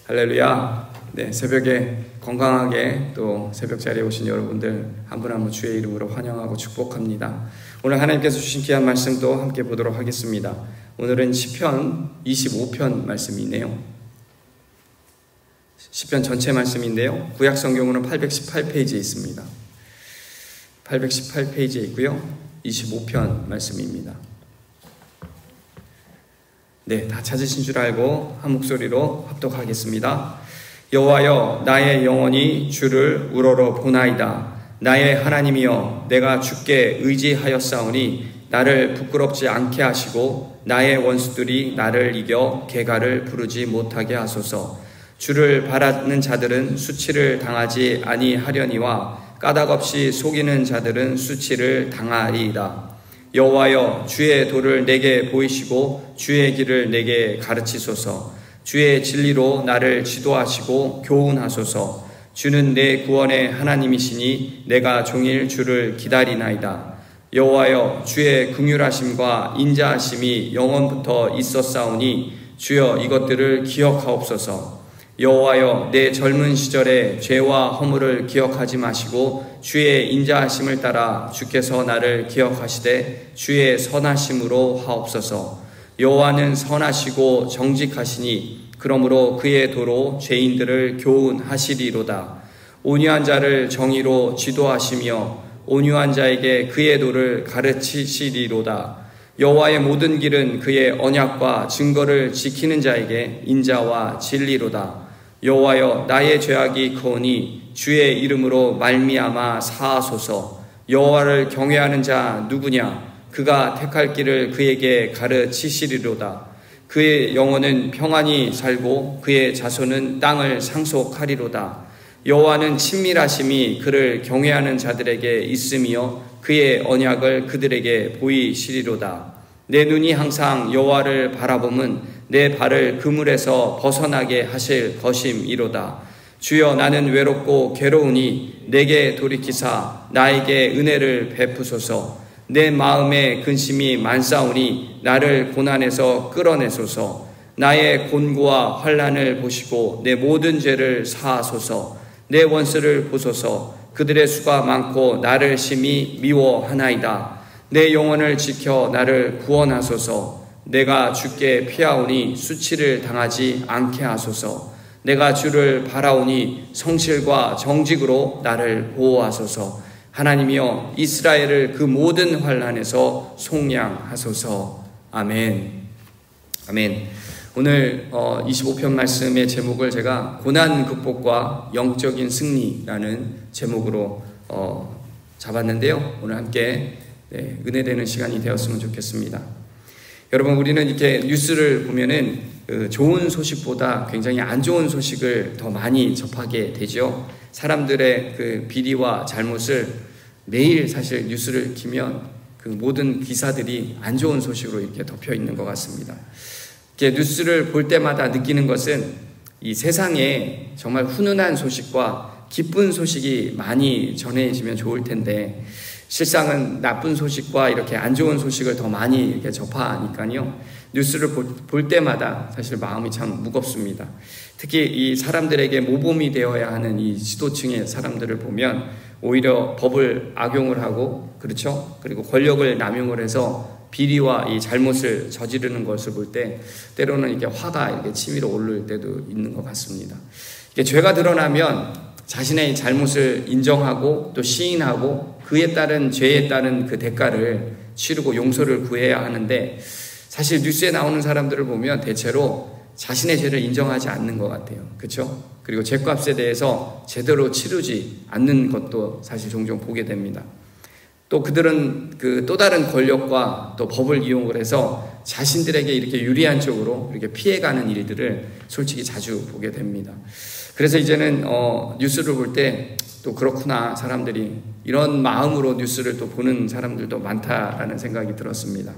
할렐루야. 네, 새벽에 건강하게 또 새벽 자리에 오신 여러분들 한 분 한 분 주의 이름으로 환영하고 축복합니다. 오늘 하나님께서 주신 귀한 말씀도 함께 보도록 하겠습니다. 오늘은 시편 25편 말씀이네요. 시편 전체 말씀인데요. 구약 성경으로는 818페이지에 있습니다. 818페이지에 있고요. 25편 말씀입니다. 네, 다 찾으신 줄 알고 한 목소리로 합독하겠습니다. 여호와여, 나의 영혼이 주를 우러러 보나이다. 나의 하나님이여, 내가 주께 의지하였사오니 나를 부끄럽지 않게 하시고 나의 원수들이 나를 이겨 개가를 부르지 못하게 하소서. 주를 바라는 자들은 수치를 당하지 아니하려니와 까닭없이 속이는 자들은 수치를 당하리이다. 여호와여, 주의 도를 내게 보이시고 주의 길을 내게 가르치소서. 주의 진리로 나를 지도하시고 교훈하소서. 주는 내 구원의 하나님이시니 내가 종일 주를 기다리나이다. 여호와여, 주의 긍휼하심과 인자하심이 영원부터 있었사오니 주여 이것들을 기억하옵소서. 여호와여, 내 젊은 시절의 죄와 허물을 기억하지 마시고 주의 인자하심을 따라 주께서 나를 기억하시되 주의 선하심으로 하옵소서. 여호와는 선하시고 정직하시니 그러므로 그의 도로 죄인들을 교훈하시리로다. 온유한 자를 정의로 지도하시며 온유한 자에게 그의 도를 가르치시리로다. 여호와의 모든 길은 그의 언약과 증거를 지키는 자에게 인자와 진리로다. 여호와여, 나의 죄악이 크오니 주의 이름으로 말미암아 사하소서. 여호와를 경외하는 자 누구냐? 그가 택할 길을 그에게 가르치시리로다. 그의 영혼은 평안히 살고 그의 자손은 땅을 상속하리로다. 여호와는 친밀하심이 그를 경외하는 자들에게 있으며 그의 언약을 그들에게 보이시리로다. 내 눈이 항상 여호와를 바라봄은 내 발을 그물에서 벗어나게 하실 것임이로다. 주여, 나는 외롭고 괴로우니 내게 돌이키사 나에게 은혜를 베푸소서. 내 마음에 근심이 많사오니 나를 고난에서 끌어내소서. 나의 곤고와 환난을 보시고 내 모든 죄를 사하소서. 내 원수를 보소서. 그들의 수가 많고 나를 심히 미워하나이다. 내 영혼을 지켜 나를 구원하소서. 내가 주께 피하오니 수치를 당하지 않게 하소서. 내가 주를 바라오니 성실과 정직으로 나를 보호하소서. 하나님이여, 이스라엘을 그 모든 환난에서 속량하소서. 아멘. 아멘. 오늘 25편 말씀의 제목을 제가 고난 극복과 영적인 승리라는 제목으로 잡았는데요. 오늘 함께 은혜되는 시간이 되었으면 좋겠습니다. 여러분, 우리는 이렇게 뉴스를 보면은 좋은 소식보다 굉장히 안 좋은 소식을 더 많이 접하게 되죠. 사람들의 그 비리와 잘못을 매일 사실 뉴스를 키면 그 모든 기사들이 안 좋은 소식으로 이렇게 덮여 있는 것 같습니다. 이렇게 뉴스를 볼 때마다 느끼는 것은 이 세상에 정말 훈훈한 소식과 기쁜 소식이 많이 전해지면 좋을 텐데 실상은 나쁜 소식과 이렇게 안 좋은 소식을 더 많이 이렇게 접하니까요. 뉴스를 볼 때마다 사실 마음이 참 무겁습니다. 특히 이 사람들에게 모범이 되어야 하는 이 지도층의 사람들을 보면 오히려 법을 악용을 하고, 그렇죠? 그리고 권력을 남용을 해서 비리와 이 잘못을 저지르는 것을 볼 때 때로는 이렇게 화가 이렇게 치밀어 오를 때도 있는 것 같습니다. 이게 죄가 드러나면 자신의 잘못을 인정하고 또 시인하고 그에 따른 죄에 따른 그 대가를 치르고 용서를 구해야 하는데 사실 뉴스에 나오는 사람들을 보면 대체로 자신의 죄를 인정하지 않는 것 같아요. 그렇죠? 그리고 죄값에 대해서 제대로 치르지 않는 것도 사실 종종 보게 됩니다. 또 그들은 그 또 다른 권력과 또 법을 이용을 해서 자신들에게 이렇게 유리한 쪽으로 이렇게 피해가는 일들을 솔직히 자주 보게 됩니다. 그래서 이제는 뉴스를 볼 때 또 그렇구나, 사람들이 이런 마음으로 뉴스를 또 보는 사람들도 많다라는 생각이 들었습니다.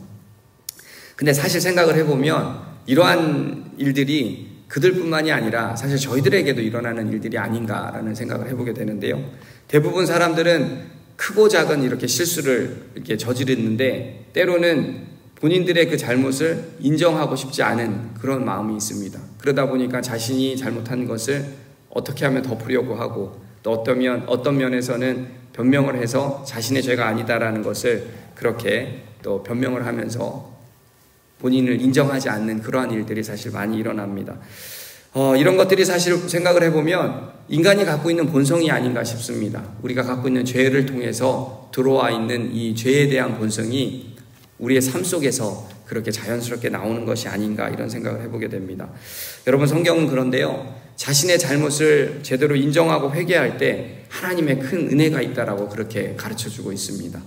근데 사실 생각을 해보면 이러한 일들이 그들뿐만이 아니라 사실 저희들에게도 일어나는 일들이 아닌가라는 생각을 해보게 되는데요. 대부분 사람들은 크고 작은 이렇게 실수를 이렇게 저지르는데 때로는 본인들의 그 잘못을 인정하고 싶지 않은 그런 마음이 있습니다. 그러다 보니까 자신이 잘못한 것을 어떻게 하면 덮으려고 하고, 또 어떤 면에서는 변명을 해서 자신의 죄가 아니다라는 것을 그렇게 또 변명을 하면서 본인을 인정하지 않는 그러한 일들이 사실 많이 일어납니다. 이런 것들이 사실 생각을 해보면 인간이 갖고 있는 본성이 아닌가 싶습니다. 우리가 갖고 있는 죄를 통해서 들어와 있는 이 죄에 대한 본성이 우리의 삶 속에서 그렇게 자연스럽게 나오는 것이 아닌가, 이런 생각을 해보게 됩니다. 여러분, 성경은 그런데요, 자신의 잘못을 제대로 인정하고 회개할 때 하나님의 큰 은혜가 있다라고 그렇게 가르쳐주고 있습니다.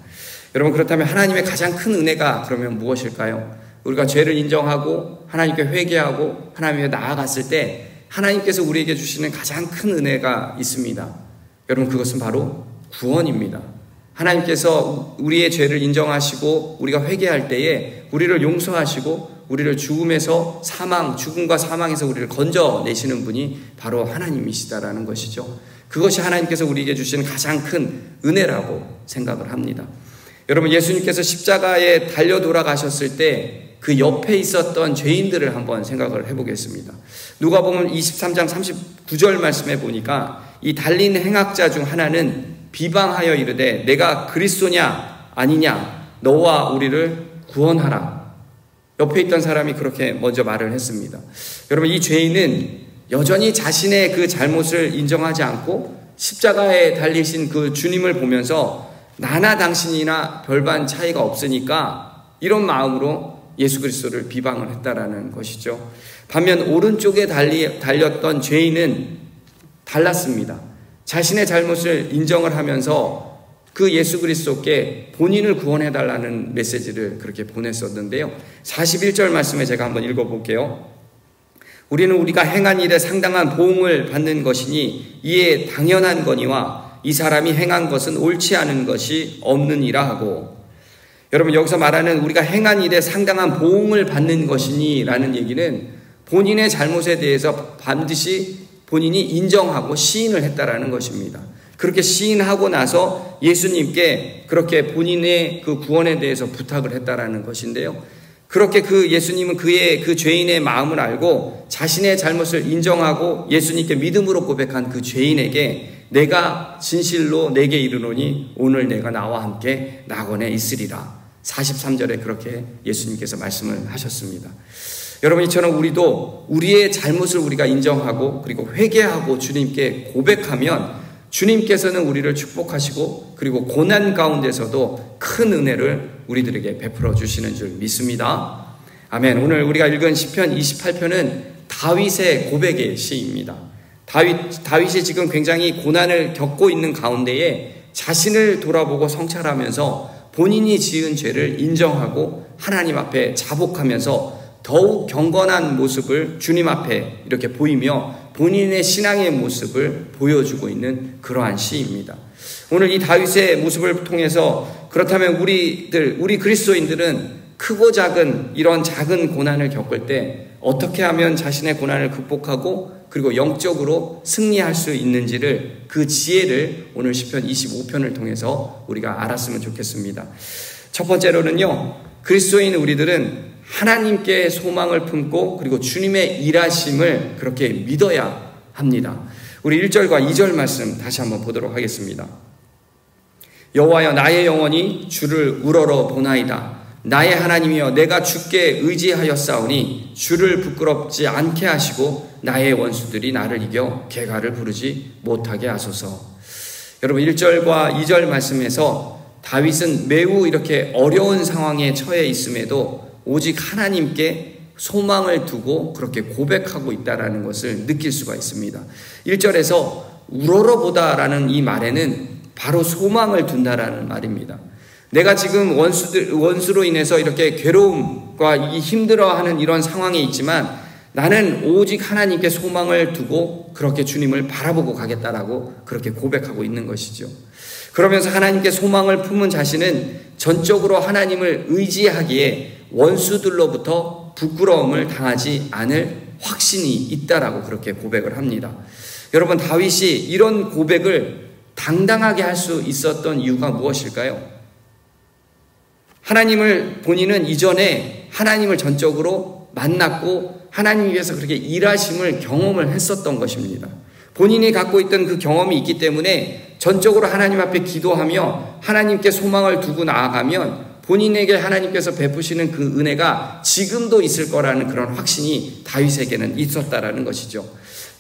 여러분, 그렇다면 하나님의 가장 큰 은혜가 그러면 무엇일까요? 우리가 죄를 인정하고 하나님께 회개하고 하나님께 나아갔을 때 하나님께서 우리에게 주시는 가장 큰 은혜가 있습니다. 여러분, 그것은 바로 구원입니다. 하나님께서 우리의 죄를 인정하시고 우리가 회개할 때에 우리를 용서하시고 우리를 죽음과 사망에서 우리를 건져내시는 분이 바로 하나님이시다라는 것이죠. 그것이 하나님께서 우리에게 주시는 가장 큰 은혜라고 생각을 합니다. 여러분, 예수님께서 십자가에 달려 돌아가셨을 때 그 옆에 있었던 죄인들을 한번 생각을 해보겠습니다. 누가복음 23장 39절 말씀해 보니까 이 달린 행악자 중 하나는 비방하여 이르되 내가 그리스도냐 아니냐 너와 우리를 구원하라. 옆에 있던 사람이 그렇게 먼저 말을 했습니다. 여러분, 이 죄인은 여전히 자신의 그 잘못을 인정하지 않고 십자가에 달리신 그 주님을 보면서 나나 당신이나 별반 차이가 없으니까 이런 마음으로 예수 그리스도를 비방을 했다라는 것이죠. 반면 오른쪽에 달렸던 죄인은 달랐습니다. 자신의 잘못을 인정을 하면서 그 예수 그리스도께 본인을 구원해달라는 메시지를 그렇게 보냈었는데요. 41절 말씀에 제가 한번 읽어볼게요. 우리는 우리가 행한 일에 상당한 보응을 받는 것이니 이에 당연한 거니와 이 사람이 행한 것은 옳지 않은 것이 없느니라 하고. 여러분, 여기서 말하는 우리가 행한 일에 상당한 보응을 받는 것이니 라는 얘기는 본인의 잘못에 대해서 반드시 본인이 인정하고 시인을 했다라는 것입니다. 그렇게 시인하고 나서 예수님께 그렇게 본인의 그 구원에 대해서 부탁을 했다라는 것인데요. 그렇게 그 예수님은 그 죄인의 마음을 알고 자신의 잘못을 인정하고 예수님께 믿음으로 고백한 그 죄인에게 내가 진실로 내게 이르노니 오늘 내가 나와 함께 낙원에 있으리라. 43절에 그렇게 예수님께서 말씀을 하셨습니다. 여러분, 이처럼 우리도 우리의 잘못을 우리가 인정하고 그리고 회개하고 주님께 고백하면 주님께서는 우리를 축복하시고 그리고 고난 가운데서도 큰 은혜를 우리들에게 베풀어 주시는 줄 믿습니다. 아멘. 오늘 우리가 읽은 시편 28편은 다윗의 고백의 시입니다. 다윗이 지금 굉장히 고난을 겪고 있는 가운데에 자신을 돌아보고 성찰하면서 본인이 지은 죄를 인정하고 하나님 앞에 자복하면서 더욱 경건한 모습을 주님 앞에 이렇게 보이며 본인의 신앙의 모습을 보여주고 있는 그러한 시입니다. 오늘 이 다윗의 모습을 통해서 그렇다면 우리 그리스도인들은 크고 작은 이런 작은 고난을 겪을 때 어떻게 하면 자신의 고난을 극복하고 그리고 영적으로 승리할 수 있는지를, 그 지혜를 오늘 시편 25편을 통해서 우리가 알았으면 좋겠습니다. 첫 번째로는요, 그리스도인 우리들은 하나님께 소망을 품고 그리고 주님의 일하심을 그렇게 믿어야 합니다. 우리 1절과 2절 말씀 다시 한번 보도록 하겠습니다. 여호와여, 나의 영혼이 주를 우러러 보나이다. 나의 하나님이여, 내가 주께 의지하였사오니 주를 부끄럽지 않게 하시고 나의 원수들이 나를 이겨 개가를 부르지 못하게 하소서. 여러분, 1절과 2절 말씀에서 다윗은 매우 이렇게 어려운 상황에 처해 있음에도 오직 하나님께 소망을 두고 그렇게 고백하고 있다는 것을 느낄 수가 있습니다. 1절에서 우러러보다라는 이 말에는 바로 소망을 둔다라는 말입니다. 내가 지금 원수로 인해서 이렇게 괴로움과 힘들어하는 이런 상황에 있지만 나는 오직 하나님께 소망을 두고 그렇게 주님을 바라보고 가겠다라고 그렇게 고백하고 있는 것이죠. 그러면서 하나님께 소망을 품은 자신은 전적으로 하나님을 의지하기에 원수들로부터 부끄러움을 당하지 않을 확신이 있다라고 그렇게 고백을 합니다. 여러분, 다윗이 이런 고백을 당당하게 할 수 있었던 이유가 무엇일까요? 본인은 이전에 하나님을 전적으로 만났고 하나님 위해서 그렇게 일하심을 경험을 했었던 것입니다. 본인이 갖고 있던 그 경험이 있기 때문에 전적으로 하나님 앞에 기도하며 하나님께 소망을 두고 나아가면 본인에게 하나님께서 베푸시는 그 은혜가 지금도 있을 거라는 그런 확신이 다윗에게는 있었다라는 것이죠.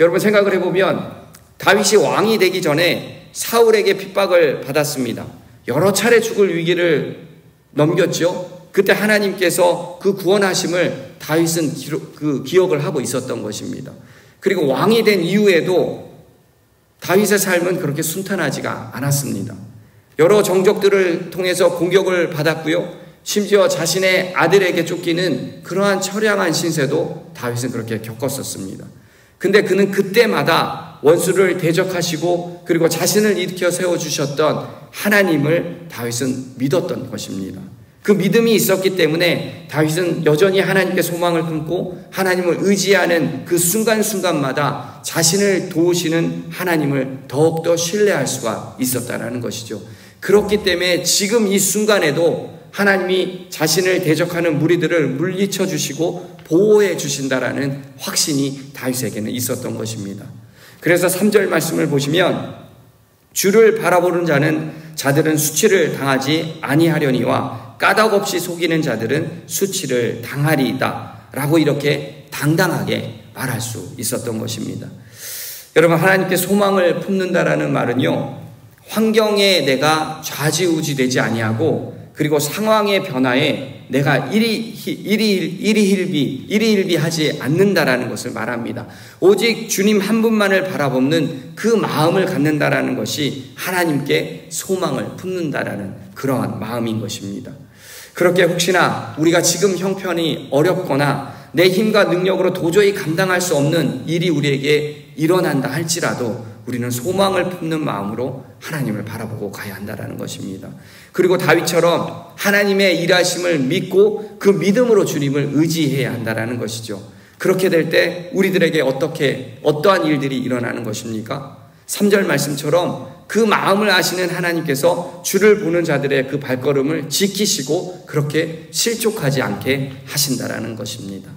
여러분 생각을 해보면 다윗이 왕이 되기 전에 사울에게 핍박을 받았습니다. 여러 차례 죽을 위기를 넘겼죠. 그때 하나님께서 그 구원하심을 다윗은 기억을 하고 있었던 것입니다. 그리고 왕이 된 이후에도 다윗의 삶은 그렇게 순탄하지가 않았습니다. 여러 정적들을 통해서 공격을 받았고요. 심지어 자신의 아들에게 쫓기는 그러한 처량한 신세도 다윗은 그렇게 겪었었습니다. 근데 그는 그때마다 원수를 대적하시고 그리고 자신을 일으켜 세워주셨던 하나님을 다윗은 믿었던 것입니다. 그 믿음이 있었기 때문에 다윗은 여전히 하나님께 소망을 품고 하나님을 의지하는 그 순간순간마다 자신을 도우시는 하나님을 더욱더 신뢰할 수가 있었다는 것이죠. 그렇기 때문에 지금 이 순간에도 하나님이 자신을 대적하는 무리들을 물리쳐 주시고 보호해 주신다라는 확신이 다윗에게는 있었던 것입니다. 그래서 3절 말씀을 보시면 주를 바라보는 자들은 수치를 당하지 아니하려니와 까닭 없이 속이는 자들은 수치를 당하리이다 라고 이렇게 당당하게 말할 수 있었던 것입니다. 여러분 하나님께 소망을 품는다라는 말은요, 환경에 내가 좌지우지되지 아니하고 그리고 상황의 변화에 내가 일희일비하지 않는다라는 것을 말합니다. 오직 주님 한 분만을 바라보는 그 마음을 갖는다라는 것이 하나님께 소망을 품는다라는 그러한 마음인 것입니다. 그렇게 혹시나 우리가 지금 형편이 어렵거나 내 힘과 능력으로 도저히 감당할 수 없는 일이 우리에게 일어난다 할지라도 우리는 소망을 품는 마음으로 하나님을 바라보고 가야 한다는 것입니다. 그리고 다윗처럼 하나님의 일하심을 믿고 그 믿음으로 주님을 의지해야 한다는 것이죠. 그렇게 될 때 우리들에게 어떠한 일들이 일어나는 것입니까? 3절 말씀처럼 그 마음을 아시는 하나님께서 주를 보는 자들의 그 발걸음을 지키시고 그렇게 실족하지 않게 하신다라는 것입니다.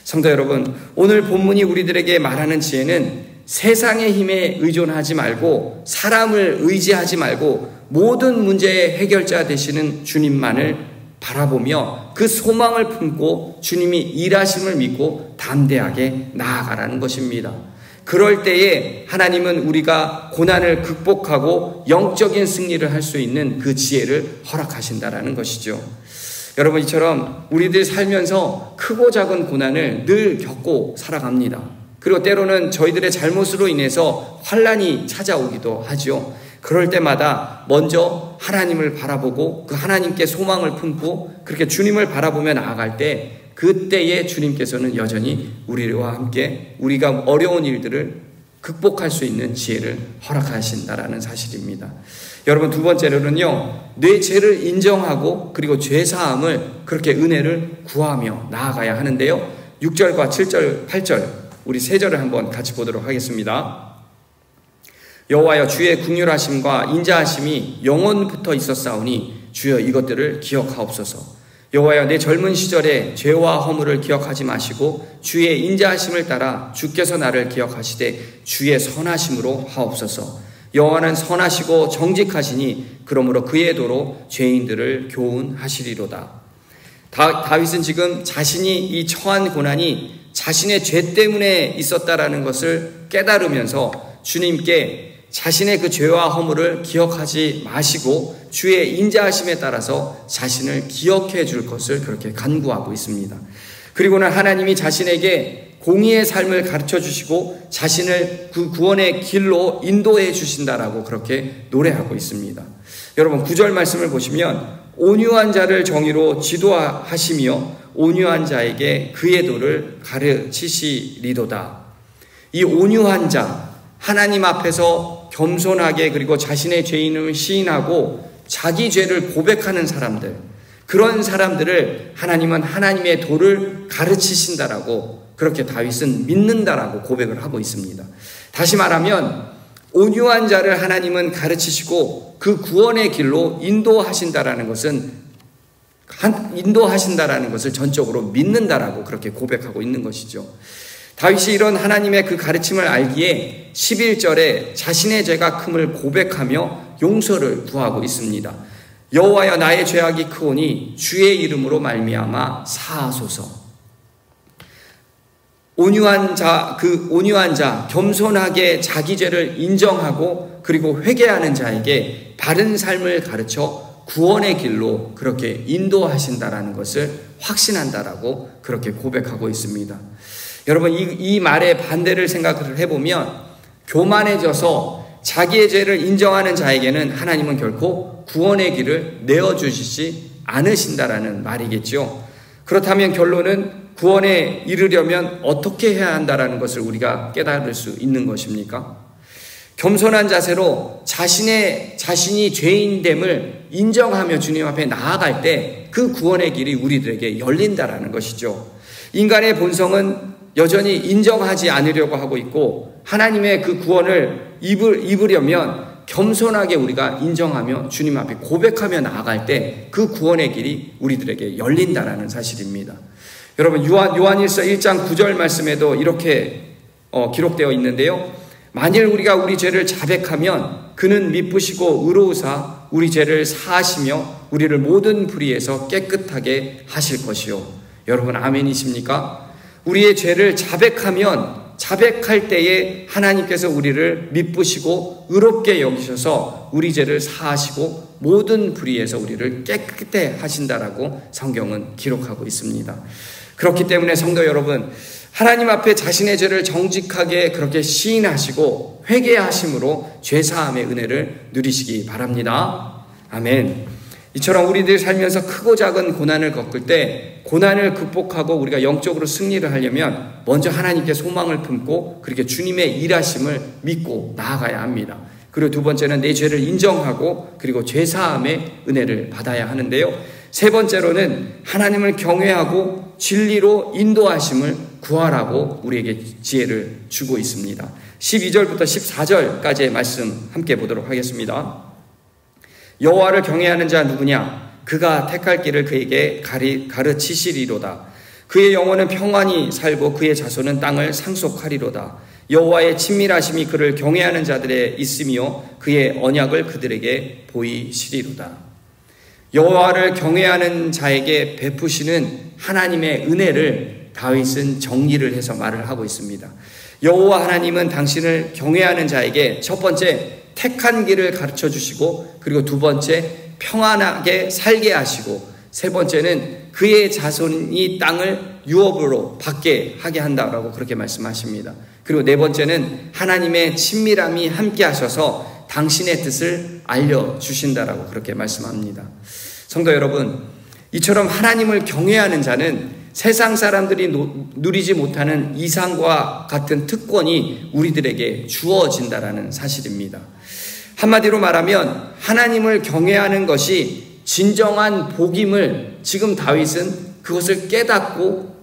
성도 여러분, 오늘 본문이 우리들에게 말하는 지혜는 세상의 힘에 의존하지 말고 사람을 의지하지 말고 모든 문제의 해결자 되시는 주님만을 바라보며 그 소망을 품고 주님이 일하심을 믿고 담대하게 나아가라는 것입니다. 그럴 때에 하나님은 우리가 고난을 극복하고 영적인 승리를 할 수 있는 그 지혜를 허락하신다라는 것이죠. 여러분, 이처럼 우리들 살면서 크고 작은 고난을 늘 겪고 살아갑니다. 그리고 때로는 저희들의 잘못으로 인해서 환난이 찾아오기도 하죠. 그럴 때마다 먼저 하나님을 바라보고 그 하나님께 소망을 품고 그렇게 주님을 바라보며 나아갈 때 그때에 주님께서는 여전히 우리와 함께 우리가 어려운 일들을 극복할 수 있는 지혜를 허락하신다라는 사실입니다. 여러분, 두 번째로는요, 내 죄를 인정하고 그리고 죄사함을 그렇게 은혜를 구하며 나아가야 하는데요. 6절과 7절, 8절 우리 세 절을 한번 같이 보도록 하겠습니다. 여호와여, 주의 긍휼하심과 인자하심이 영원부터 있었사오니 주여 이것들을 기억하옵소서. 여호와여, 내 젊은 시절에 죄와 허물을 기억하지 마시고 주의 인자하심을 따라 주께서 나를 기억하시되 주의 선하심으로 하옵소서. 여호와는 선하시고 정직하시니 그러므로 그의 도로 죄인들을 교훈하시리로다. 다윗은 지금 자신이 이 처한 고난이 자신의 죄 때문에 있었다라는 것을 깨달으면서 주님께 자신의 그 죄와 허물을 기억하지 마시고 주의 인자하심에 따라서 자신을 기억해 줄 것을 그렇게 간구하고 있습니다. 그리고는 하나님이 자신에게 공의의 삶을 가르쳐 주시고 자신을 그 구원의 길로 인도해 주신다라고 그렇게 노래하고 있습니다. 여러분, 9절 말씀을 보시면 온유한 자를 정의로 지도하시며 온유한 자에게 그의 도를 가르치시리도다. 이 온유한 자, 하나님 앞에서 겸손하게 그리고 자신의 죄인을 시인하고 자기 죄를 고백하는 사람들, 그런 사람들을 하나님은 하나님의 도를 가르치신다라고 그렇게 다윗은 믿는다라고 고백을 하고 있습니다. 다시 말하면 온유한 자를 하나님은 가르치시고 그 구원의 길로 인도하신다라는 것은 인도하신다라는 것을 전적으로 믿는다라고 그렇게 고백하고 있는 것이죠. 다윗이 이런 하나님의 그 가르침을 알기에 11절에 자신의 죄가 큼을 고백하며 용서를 구하고 있습니다. 여호와여 나의 죄악이 크오니 주의 이름으로 말미암아 사하소서. 온유한 자, 겸손하게 자기 죄를 인정하고 그리고 회개하는 자에게 바른 삶을 가르쳐 구원의 길로 그렇게 인도하신다라는 것을 확신한다라고 그렇게 고백하고 있습니다. 여러분, 이 말의 반대를 생각을 해보면 교만해져서 자기의 죄를 인정하는 자에게는 하나님은 결코 구원의 길을 내어주시지 않으신다라는 말이겠죠. 그렇다면 결론은 구원에 이르려면 어떻게 해야 한다라는 것을 우리가 깨달을 수 있는 것입니까? 겸손한 자세로 자신이 죄인됨을 인정하며 주님 앞에 나아갈 때 그 구원의 길이 우리들에게 열린다라는 것이죠. 인간의 본성은 여전히 인정하지 않으려고 하고 있고 하나님의 그 구원을 입으려면 겸손하게 우리가 인정하며 주님 앞에 고백하며 나아갈 때 그 구원의 길이 우리들에게 열린다라는 사실입니다. 여러분, 요한일서 1장 9절 말씀에도 이렇게 기록되어 있는데요. 만일 우리가 우리 죄를 자백하면 그는 미쁘시고 의로우사 우리 죄를 사하시며 우리를 모든 불의에서 깨끗하게 하실 것이요. 여러분, 아멘이십니까? 우리의 죄를 자백할 때에 하나님께서 우리를 미쁘시고 의롭게 여기셔서 우리 죄를 사하시고 모든 불의에서 우리를 깨끗해 하신다라고 성경은 기록하고 있습니다. 그렇기 때문에 성도 여러분, 하나님 앞에 자신의 죄를 정직하게 그렇게 시인하시고 회개하심으로 죄사함의 은혜를 누리시기 바랍니다. 아멘. 이처럼 우리들 살면서 크고 작은 고난을 겪을 때 고난을 극복하고 우리가 영적으로 승리를 하려면 먼저 하나님께 소망을 품고 그렇게 주님의 일하심을 믿고 나아가야 합니다. 그리고 두 번째는 내 죄를 인정하고 그리고 죄사함의 은혜를 받아야 하는데요. 세 번째로는 하나님을 경외하고 진리로 인도하심을 구하라고 우리에게 지혜를 주고 있습니다. 12절부터 14절까지의 말씀 함께 보도록 하겠습니다. 여호와를 경외하는 자 누구냐? 그가 택할 길을 그에게 가르치시리로다. 그의 영혼은 평안히 살고 그의 자손은 땅을 상속하리로다. 여호와의 친밀하심이 그를 경외하는 자들에 있으며 그의 언약을 그들에게 보이시리로다. 여호와를 경외하는 자에게 베푸시는 하나님의 은혜를 다윗은 정리를 해서 말을 하고 있습니다. 여호와 하나님은 당신을 경외하는 자에게 첫 번째 택한 길을 가르쳐 주시고 그리고 두 번째 평안하게 살게 하시고 세 번째는 그의 자손이 땅을 유업으로 받게 하게 한다라고 그렇게 말씀하십니다. 그리고 네 번째는 하나님의 친밀함이 함께 하셔서 당신의 뜻을 알려주신다라고 그렇게 말씀합니다. 성도 여러분, 이처럼 하나님을 경외하는 자는 세상 사람들이 누리지 못하는 이상과 같은 특권이 우리들에게 주어진다라는 사실입니다. 한마디로 말하면 하나님을 경외하는 것이 진정한 복임을 지금 다윗은 그것을 깨닫고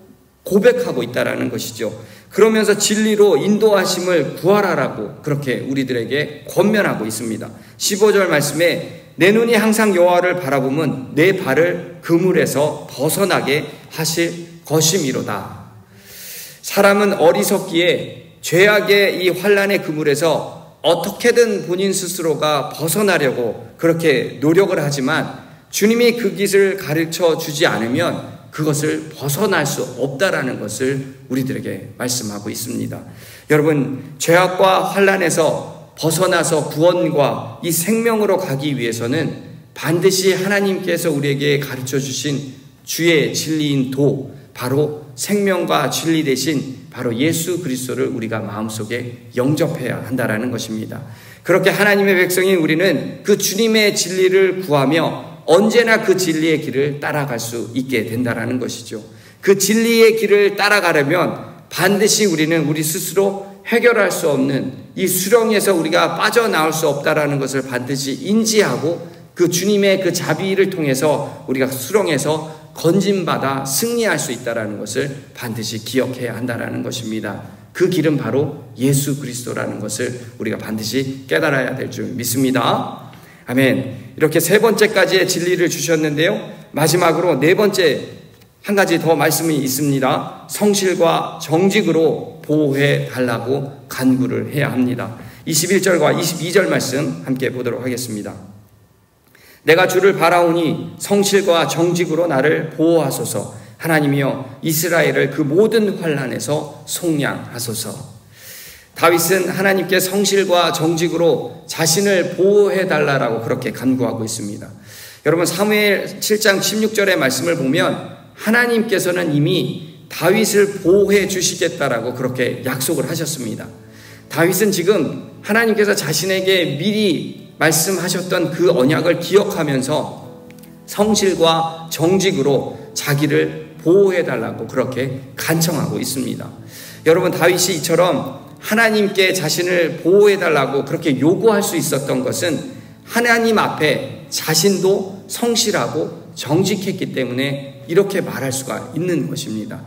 고백하고 있다라는 것이죠. 그러면서 진리로 인도하심을 구하라라고 그렇게 우리들에게 권면하고 있습니다. 15절 말씀에 내 눈이 항상 여호와를 바라보면 내 발을 그물에서 벗어나게 하실 것이미로다. 사람은 어리석기에 죄악의 이 환난의 그물에서 어떻게든 본인 스스로가 벗어나려고 그렇게 노력을 하지만 주님이 그 길을 가르쳐 주지 않으면 그것을 벗어날 수 없다라는 것을 우리들에게 말씀하고 있습니다. 여러분, 죄악과 환난에서 벗어나서 구원과 이 생명으로 가기 위해서는 반드시 하나님께서 우리에게 가르쳐 주신 주의 진리인 도, 바로 생명과 진리 대신 바로 예수 그리스도를 우리가 마음속에 영접해야 한다라는 것입니다. 그렇게 하나님의 백성인 우리는 그 주님의 진리를 구하며 언제나 그 진리의 길을 따라갈 수 있게 된다라는 것이죠. 그 진리의 길을 따라가려면 반드시 우리는 우리 스스로 해결할 수 없는 이 수렁에서 우리가 빠져나올 수 없다라는 것을 반드시 인지하고 그 주님의 그 자비를 통해서 우리가 수렁에서 건짐받아 승리할 수 있다는 것을 반드시 기억해야 한다는 것입니다. 그 길은 바로 예수 그리스도라는 것을 우리가 반드시 깨달아야 될 줄 믿습니다. 아멘. 이렇게 세 번째까지의 진리를 주셨는데요. 마지막으로 네 번째 한 가지 더 말씀이 있습니다. 성실과 정직으로 보호해 달라고 간구를 해야 합니다. 21절과 22절 말씀 함께 보도록 하겠습니다. 내가 주를 바라오니 성실과 정직으로 나를 보호하소서. 하나님이여 이스라엘을 그 모든 환난에서 속량하소서. 다윗은 하나님께 성실과 정직으로 자신을 보호해 달라고 그렇게 간구하고 있습니다. 여러분 사무엘 7장 16절의 말씀을 보면 하나님께서는 이미 다윗을 보호해 주시겠다라고 그렇게 약속을 하셨습니다. 다윗은 지금 하나님께서 자신에게 미리 말씀하셨던 그 언약을 기억하면서 성실과 정직으로 자기를 보호해 달라고 그렇게 간청하고 있습니다. 여러분 다윗이 이처럼 하나님께 자신을 보호해 달라고 그렇게 요구할 수 있었던 것은 하나님 앞에 자신도 성실하고 정직했기 때문에 이렇게 말할 수가 있는 것입니다.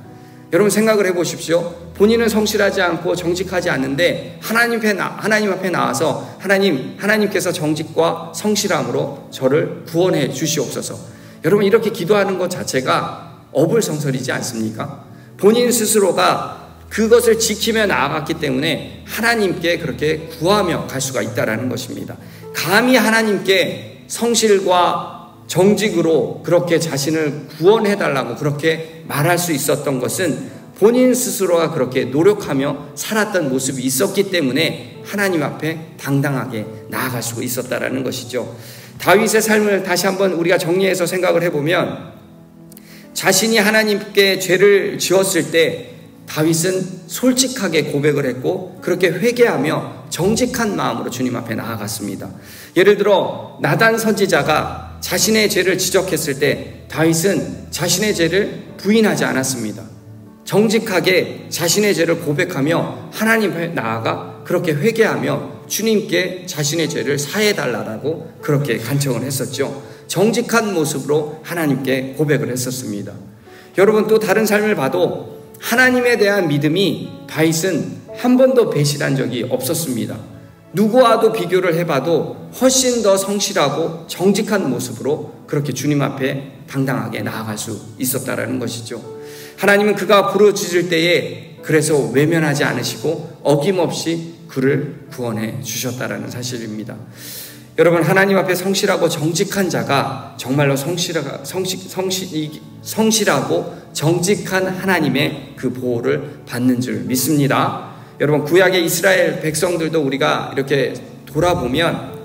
여러분 생각을 해보십시오. 본인은 성실하지 않고 정직하지 않는데 하나님 앞에 나와서 하나님께서 정직과 성실함으로 저를 구원해 주시옵소서. 여러분 이렇게 기도하는 것 자체가 어불성설이지 않습니까? 본인 스스로가 그것을 지키며 나아갔기 때문에 하나님께 그렇게 구하며 갈 수가 있다는 것입니다. 감히 하나님께 성실과 정직으로 그렇게 자신을 구원해달라고 그렇게 말할 수 있었던 것은 본인 스스로가 그렇게 노력하며 살았던 모습이 있었기 때문에 하나님 앞에 당당하게 나아갈 수 있었다는 것이죠. 다윗의 삶을 다시 한번 우리가 정리해서 생각을 해보면 자신이 하나님께 죄를 지었을 때 다윗은 솔직하게 고백을 했고 그렇게 회개하며 정직한 마음으로 주님 앞에 나아갔습니다. 예를 들어 나단 선지자가 자신의 죄를 지적했을 때 다윗은 자신의 죄를 부인하지 않았습니다. 정직하게 자신의 죄를 고백하며 하나님 앞에 나아가 그렇게 회개하며 주님께 자신의 죄를 사해달라고 그렇게 간청을 했었죠. 정직한 모습으로 하나님께 고백을 했었습니다. 여러분 또 다른 삶을 봐도 하나님에 대한 믿음이 다윗은 한 번도 배신한 적이 없었습니다. 누구와도 비교를 해봐도 훨씬 더 성실하고 정직한 모습으로 그렇게 주님 앞에 당당하게 나아갈 수 있었다라는 것이죠. 하나님은 그가 부르짖을 때에 그래서 외면하지 않으시고 어김없이 그를 구원해 주셨다라는 사실입니다. 여러분 하나님 앞에 성실하고 정직한 자가 정말로 성실하고 정직한 하나님의 그 보호를 받는 줄 믿습니다. 여러분 구약의 이스라엘 백성들도 우리가 이렇게 돌아보면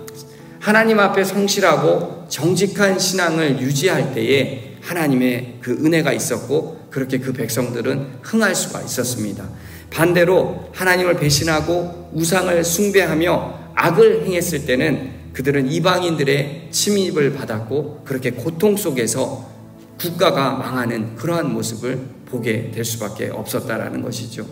하나님 앞에 성실하고 정직한 신앙을 유지할 때에 하나님의 그 은혜가 있었고 그렇게 그 백성들은 흥할 수가 있었습니다. 반대로 하나님을 배신하고 우상을 숭배하며 악을 행했을 때는 그들은 이방인들의 침입을 받았고 그렇게 고통 속에서 국가가 망하는 그러한 모습을 보게 될 수밖에 없었다라는 것이죠.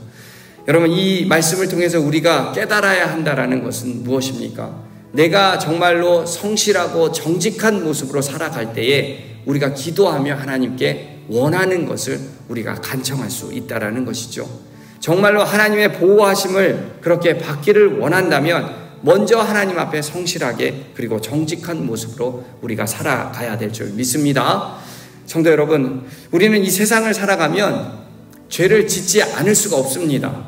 여러분 이 말씀을 통해서 우리가 깨달아야 한다라는 것은 무엇입니까? 내가 정말로 성실하고 정직한 모습으로 살아갈 때에 우리가 기도하며 하나님께 원하는 것을 우리가 간청할 수 있다라는 것이죠. 정말로 하나님의 보호하심을 그렇게 받기를 원한다면 먼저 하나님 앞에 성실하게 그리고 정직한 모습으로 우리가 살아가야 될 줄 믿습니다. 성도 여러분, 우리는 이 세상을 살아가면 죄를 짓지 않을 수가 없습니다.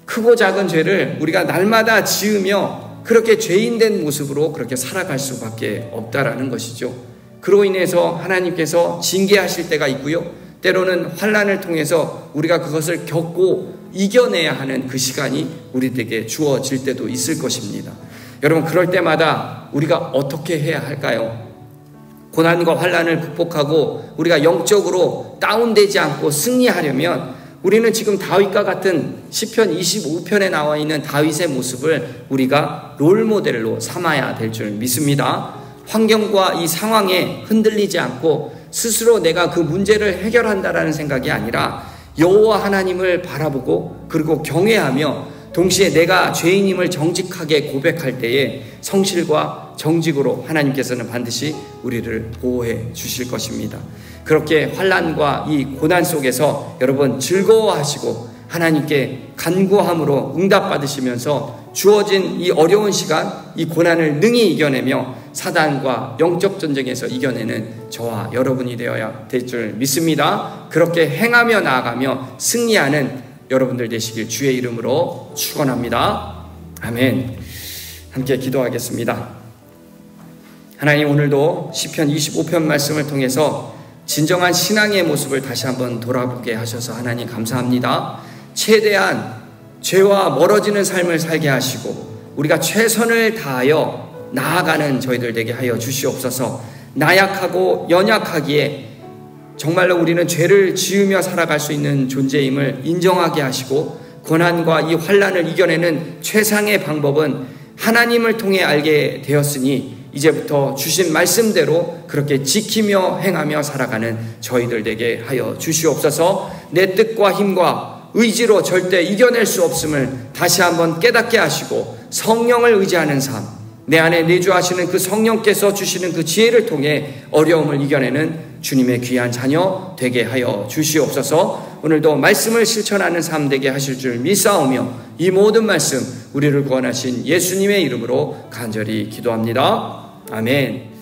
크고 작은 죄를 우리가 날마다 지으며 그렇게 죄인된 모습으로 그렇게 살아갈 수밖에 없다라는 것이죠. 그로 인해서 하나님께서 징계하실 때가 있고요. 때로는 환난을 통해서 우리가 그것을 겪고 이겨내야 하는 그 시간이 우리에게 주어질 때도 있을 것입니다. 여러분 그럴 때마다 우리가 어떻게 해야 할까요? 고난과 환난을 극복하고 우리가 영적으로 다운되지 않고 승리하려면 우리는 지금 다윗과 같은 시편 25편에 나와 있는 다윗의 모습을 우리가 롤모델로 삼아야 될 줄 믿습니다. 환경과 이 상황에 흔들리지 않고 스스로 내가 그 문제를 해결한다라는 생각이 아니라 여호와 하나님을 바라보고 그리고 경외하며 동시에 내가 죄인임을 정직하게 고백할 때에 성실과 정직으로 하나님께서는 반드시 우리를 보호해 주실 것입니다. 그렇게 환난과 이 고난 속에서 여러분 즐거워하시고 하나님께 간구함으로 응답받으시면서 주어진 이 어려운 시간, 이 고난을 능히 이겨내며 사단과 영적 전쟁에서 이겨내는 저와 여러분이 되어야 될 줄 믿습니다. 그렇게 행하며 나아가며 승리하는 여러분들 되시길 주의 이름으로 축원합니다. 아멘. 함께 기도하겠습니다. 하나님, 오늘도 시편 25편 말씀을 통해서 진정한 신앙의 모습을 다시 한번 돌아보게 하셔서 하나님 감사합니다. 최대한 죄와 멀어지는 삶을 살게 하시고 우리가 최선을 다하여 나아가는 저희들 되게 하여 주시옵소서. 나약하고 연약하기에 정말로 우리는 죄를 지으며 살아갈 수 있는 존재임을 인정하게 하시고 고난과 이 환난을 이겨내는 최상의 방법은 하나님을 통해 알게 되었으니 이제부터 주신 말씀대로 그렇게 지키며 행하며 살아가는 저희들 되게 하여 주시옵소서. 내 뜻과 힘과 의지로 절대 이겨낼 수 없음을 다시 한번 깨닫게 하시고 성령을 의지하는 삶, 내 안에 내주하시는 그 성령께서 주시는 그 지혜를 통해 어려움을 이겨내는 주님의 귀한 자녀 되게 하여 주시옵소서. 오늘도 말씀을 실천하는 삶 되게 하실 줄 믿사오며 이 모든 말씀 우리를 구원하신 예수님의 이름으로 간절히 기도합니다. 아멘.